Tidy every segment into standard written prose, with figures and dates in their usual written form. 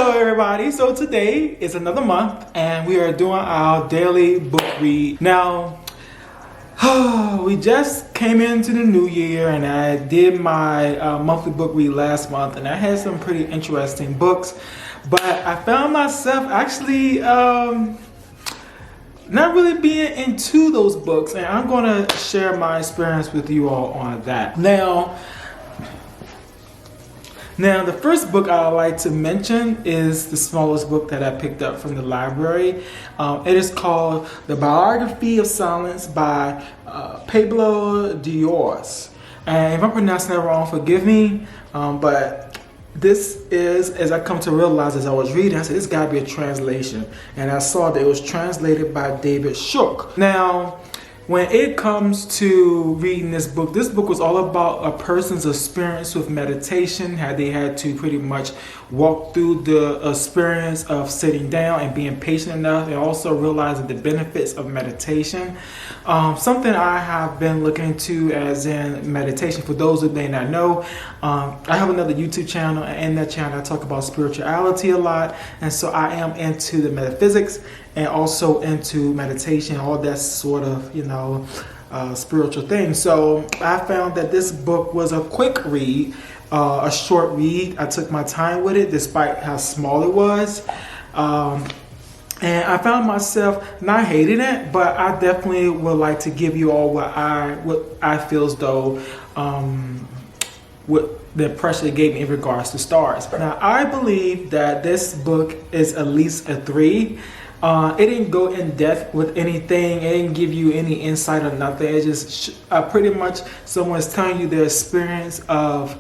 Hello everybody, so today is another month and we are doing our daily book read. Now, we just came into the new year and I did my monthly book read last month and I had some pretty interesting books, but I found myself actually not really being into those books, and I'm going to share my experience with you all on that. Now, the first book I would like to mention is the smallest book that I picked up from the library. It is called The Biography of Silence by Pablo Diaz. And if I'm pronouncing that wrong, forgive me, but this is, as I come to realize as I was reading, I said, this got to be a translation. And I saw that it was translated by David Shook. Now, when it comes to reading this book was all about a person's experience with meditation, how they had to pretty much walk through the experience of sitting down and being patient enough, and also realizing the benefits of meditation. Something I have been looking into as in meditation. For those who may not know, I have another YouTube channel, and in that channel I talk about spirituality a lot, and so I am into the metaphysics and also into meditation, all that sort of, spiritual thing. So I found that this book was a quick read, a short read. I took my time with it despite how small it was. And I found myself not hating it, but I definitely would like to give you all what I feel as though what the impression it gave me in regards to stars. Now, I believe that this book is at least a 3. It didn't go in depth with anything. It didn't give you any insight or nothing. It just pretty much someone's telling you their experience of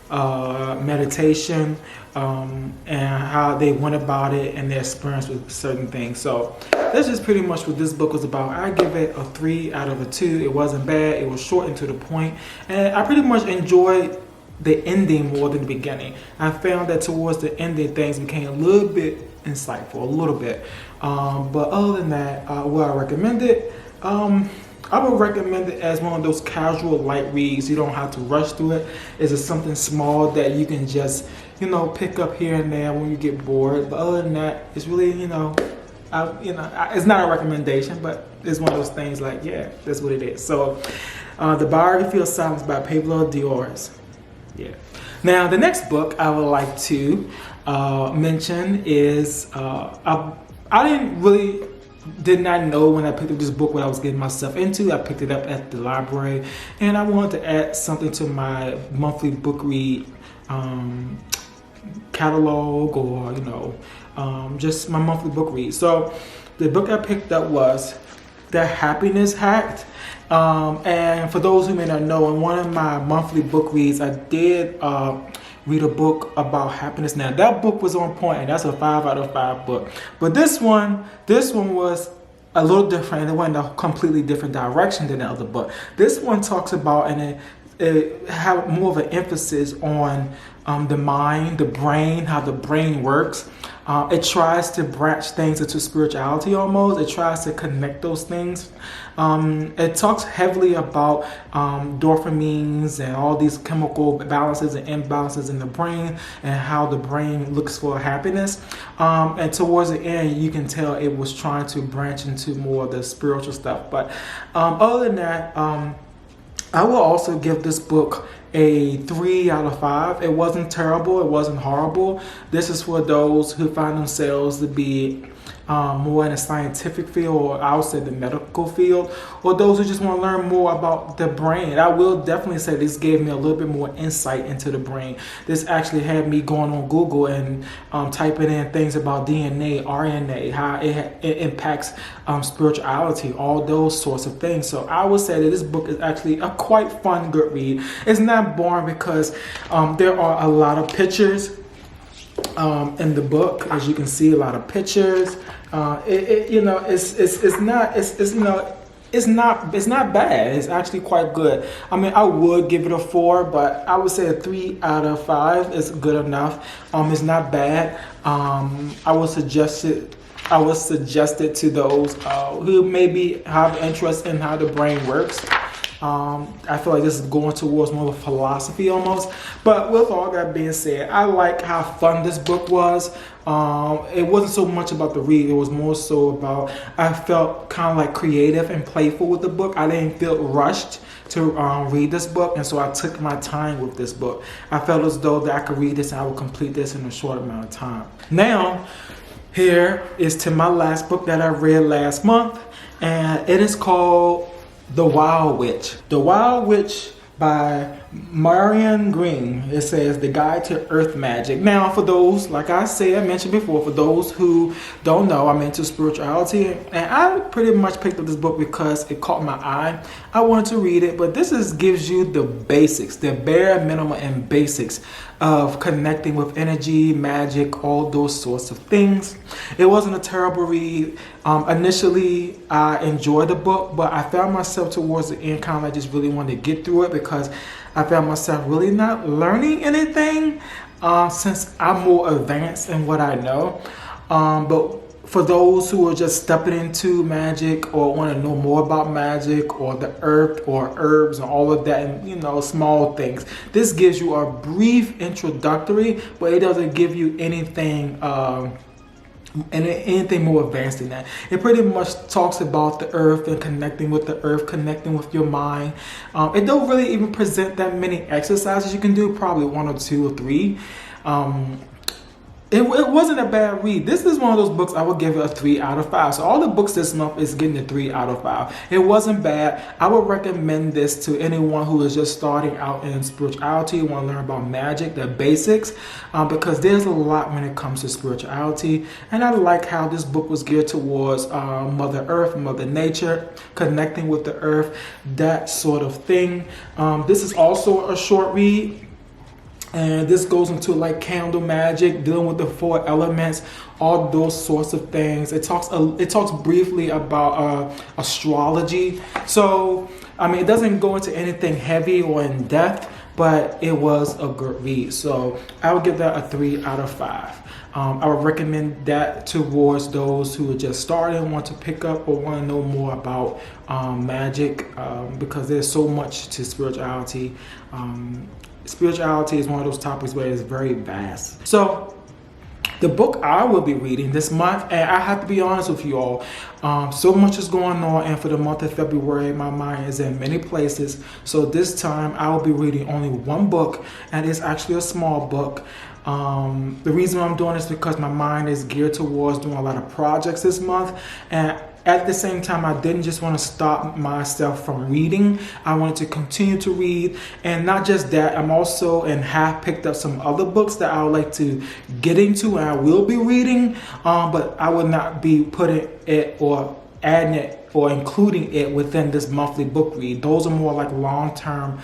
meditation and how they went about it and their experience with certain things. So that's just pretty much what this book was about. I give it a 3 out of a 2. It wasn't bad. It was short and to the point, and I pretty much enjoyed the ending more than the beginning. I found that towards the ending things became a little bit insightful, a little bit. But other than that, would I recommend it? I would recommend it as one of those casual light reads. You don't have to rush through it. It's just something small that you can just, pick up here and there when you get bored. But other than that, it's really, it's not a recommendation, but it's one of those things like, yeah, that's what it is. So, The Biography of Silence by Pablo Diaz. Yeah. Now, the next book I would like to mention is I did not know when I picked up this book what I was getting myself into. I picked it up at the library, and I wanted to add something to my monthly book read catalog, or just my monthly book read. So the book I picked up was The Happiness Hack. And for those who may not know, in one of my monthly book reads, I did read a book about happiness. Now, that book was on point, and that's a 5 out of 5 book. But this one was a little different. It went in a completely different direction than the other book. This one talks about, and it had more of an emphasis on the mind, the brain, how the brain works. It tries to branch things into spirituality almost. It tries to connect those things. It talks heavily about dopamines and all these chemical balances and imbalances in the brain and how the brain looks for happiness. And towards the end, you can tell it was trying to branch into more of the spiritual stuff. But other than that, I will also give this book a 3 out of 5. It wasn't terrible. It wasn't horrible. This is for those who find themselves to be more in a scientific field, or I would say the medical field, or those who just want to learn more about the brain. I will definitely say this gave me a little bit more insight into the brain. This actually had me going on Google and typing in things about DNA, RNA, how it impacts spirituality, all those sorts of things. So I would say that this book is actually a quite fun, good read. It's not boring because there are a lot of pictures in the book. As you can see, a lot of pictures. It's not bad. It's actually quite good. I mean, I would give it a 4, but I would say a 3 out of 5 is good enough. It's not bad. I would suggest it to those who maybe have interest in how the brain works. I feel like this is going towards more of a philosophy almost. But with all that being said, I like how fun this book was. It wasn't so much about the read, it was more so about, I felt kind of like creative and playful with the book. I didn't feel rushed to read this book, and so I took my time with this book. I felt as though that I could read this and I would complete this in a short amount of time. Now, here is to my last book that I read last month, and it is called The Wild Witch. The Wild Witch by Marion Green. It says The Guide to Earth Magic. Now, for those, like I mentioned before, for those who don't know, I'm into spirituality, and I pretty much picked up this book because it caught my eye. I wanted to read it, but this gives you the basics, the bare minimum and basics of connecting with energy, magic, all those sorts of things. It wasn't a terrible read. Initially, I enjoyed the book, but I found myself towards the end kind of like just really wanted to get through it because I found myself really not learning anything since I'm more advanced in what I know. But for those who are just stepping into magic or want to know more about magic or the earth or herbs and all of that, and small things, this gives you a brief introductory, but it doesn't give you anything anything more advanced than that. It pretty much talks about the earth and connecting with the earth, connecting with your mind. It don't really even present that many exercises you can do, probably 1 or 2 or 3. It wasn't a bad read. This is one of those books I would give it a 3 out of 5. So all the books this month is getting a 3 out of 5. It wasn't bad. I would recommend this to anyone who is just starting out in spirituality, want to learn about magic, the basics, because there's a lot when it comes to spirituality. And I like how this book was geared towards Mother Earth, Mother Nature, connecting with the earth, that sort of thing. This is also a short read. And this goes into like candle magic, dealing with the 4 elements, all those sorts of things. It talks briefly about astrology. So, I mean, it doesn't go into anything heavy or in depth, but it was a good read. So I would give that a 3 out of 5. I would recommend that towards those who are just starting, want to pick up or want to know more about magic, because there's so much to spirituality. Spirituality is one of those topics where it's very vast. So the book I will be reading this month, and I have to be honest with you all, so much is going on, and for the month of February, my mind is in many places. So this time I will be reading only 1 book, and it's actually a small book. The reason I'm doing this is because my mind is geared towards doing a lot of projects this month, and at the same time, I didn't just want to stop myself from reading. I wanted to continue to read. And not just that, I'm also and have picked up some other books that I would like to get into, and I will be reading. But I will not be putting it or adding it or including it within this monthly book read. Those are more like long-term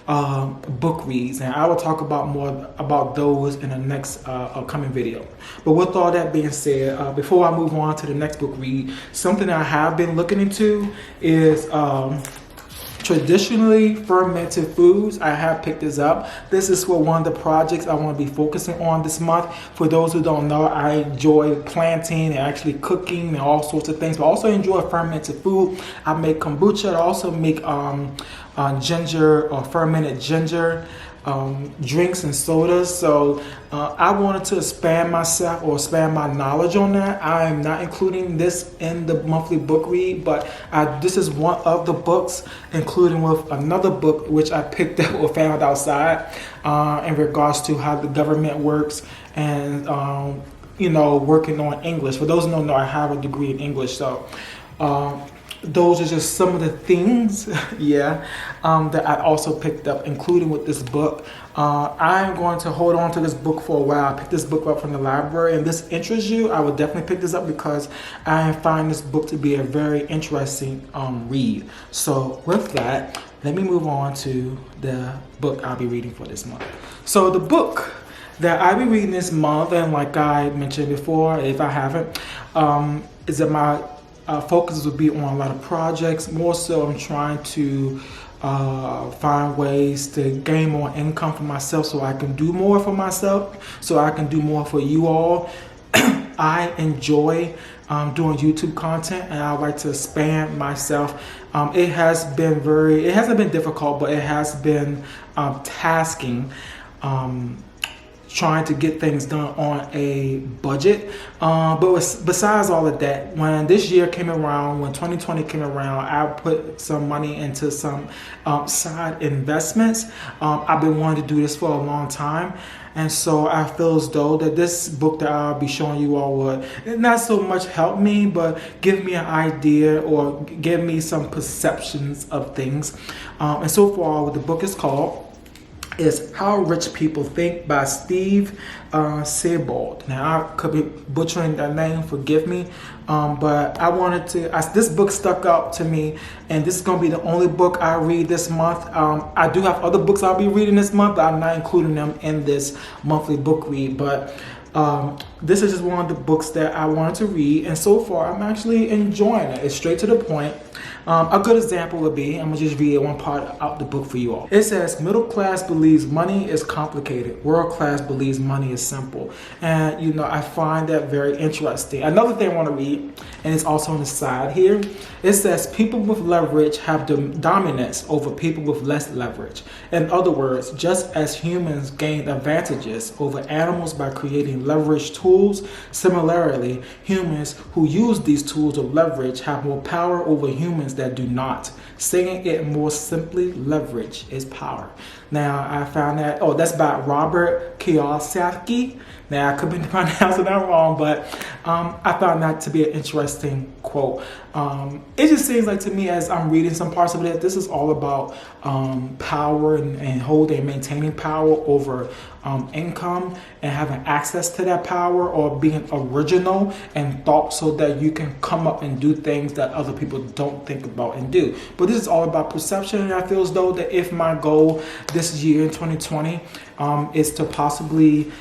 book reads, and I will talk about more about those in the next upcoming video. But with all that being said, before I move on to the next book read, something I have been looking into is traditionally fermented foods. I have picked this up. This is for one of the projects I want to be focusing on this month. For those who don't know, I enjoy planting and actually cooking and all sorts of things, but also enjoy fermented food. I make kombucha. I also make ginger or fermented ginger drinks and sodas. So I wanted to expand myself or expand my knowledge on that. I am not including this in the monthly book read, but this is one of the books, including with another book which I picked up or found outside in regards to how the government works and working on English. For those who don't know, I have a degree in English, so those are just some of the things, that I also picked up, including with this book. I'm going to hold on to this book for a while. I picked this book up from the library, and this interests you, I would definitely pick this up because I find this book to be a very interesting read. So with that, let me move on to the book I'll be reading for this month. So the book that I'll be reading this month, and like I mentioned before, if I haven't, is that my focus will be on a lot of projects. More so, I'm trying to find ways to gain more income for myself so I can do more for myself, so I can do more for you all. I enjoy doing YouTube content, and I like to expand myself. It hasn't been difficult, but it has been tasking. Trying to get things done on a budget. But besides all of that, when this year came around, when 2020 came around, I put some money into some side investments. I've been wanting to do this for a long time. And so I feel as though that this book that I'll be showing you all would not so much help me, but give me an idea or give me some perceptions of things. And so far, what the book is called is How Rich People Think by Steve Sebald. Now, I could be butchering that name, forgive me, but I wanted to, this book stuck out to me, and this is going to be the only book I read this month. I do have other books I'll be reading this month, but I'm not including them in this monthly book read, but this is just one of the books that I wanted to read, and so far I'm actually enjoying it. It's straight to the point. A good example would be, I'm going to just read one part out the book for you all. It says, middle class believes money is complicated. World class believes money is simple. And, you know, I find that very interesting. Another thing I want to read, and it's also on the side here, it says, people with leverage have dominance over people with less leverage. In other words, just as humans gain advantages over animals by creating leverage tools, similarly, humans who use these tools of leverage have more power over humans that do not. Saying it more simply, leverage is power. Now, I found that, that's by Robert Kiyosaki. Now, I could be pronouncing that wrong, but I found that to be an interesting quote. It just seems like to me, as I'm reading some parts of it, this is all about power and holding and maintaining power over income and having access to that power, or being original and thought so that you can come up and do things that other people don't think about and do. But this is all about perception, and I feel as though that if my goal this year in 2020 is to possibly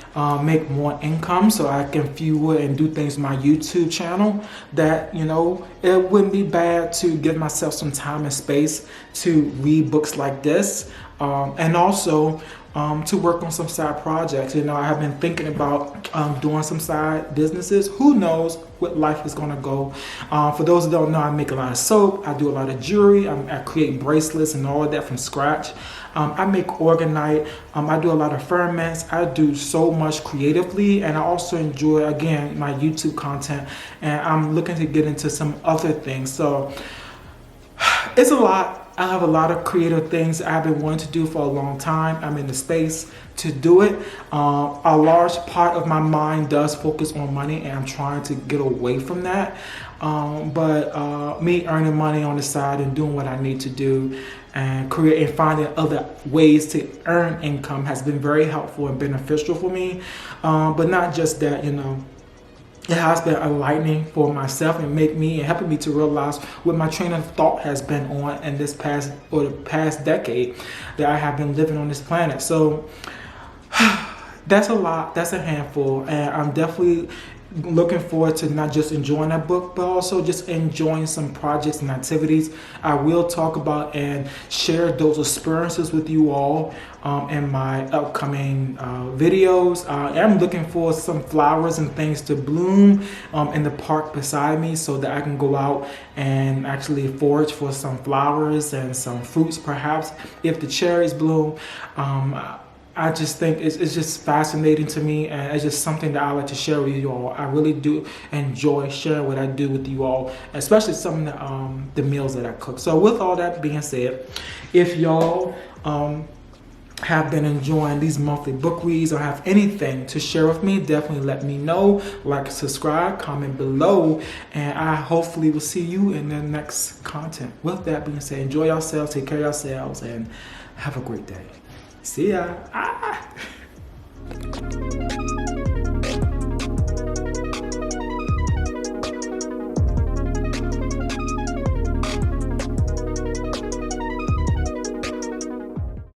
make more income so I can fuel and do things on my YouTube channel, that, you know, it wouldn't be bad to give myself some time and space to read books like this, and also to work on some side projects. You know, I have been thinking about doing some side businesses. Who knows what life is gonna go. For those who don't know, I make a lot of soap, I do a lot of jewelry, I create bracelets and all of that from scratch. I make organite, I do a lot of ferments, I do so much creatively, and I also enjoy, again, my YouTube content, and I'm looking to get into some other things. So it's a lot. I have a lot of creative things I've been wanting to do for a long time. I'm in the space to do it. A large part of my mind does focus on money, and I'm trying to get away from that. But me earning money on the side and doing what I need to do and finding other ways to earn income has been very helpful and beneficial for me. But not just that, you know, it has been enlightening for myself and helping me to realize what my train of thought has been on in the past decade that I have been living on this planet. So that's a lot, that's a handful, and I'm definitely looking forward to not just enjoying that book, but also just enjoying some projects and activities. I will talk about and share those experiences with you all in my upcoming videos. I'm looking for some flowers and things to bloom in the park beside me, so that I can go out and actually forage for some flowers and some fruits, perhaps, if the cherries bloom. I just think it's just fascinating to me, and it's just something that I like to share with you all. I really do enjoy sharing what I do with you all, especially some of the meals that I cook. So with all that being said, if y'all have been enjoying these monthly book reads or have anything to share with me, definitely let me know. Like, subscribe, comment below, and I hopefully will see you in the next content. With that being said, enjoy yourselves, take care of yourselves, and have a great day. See ya.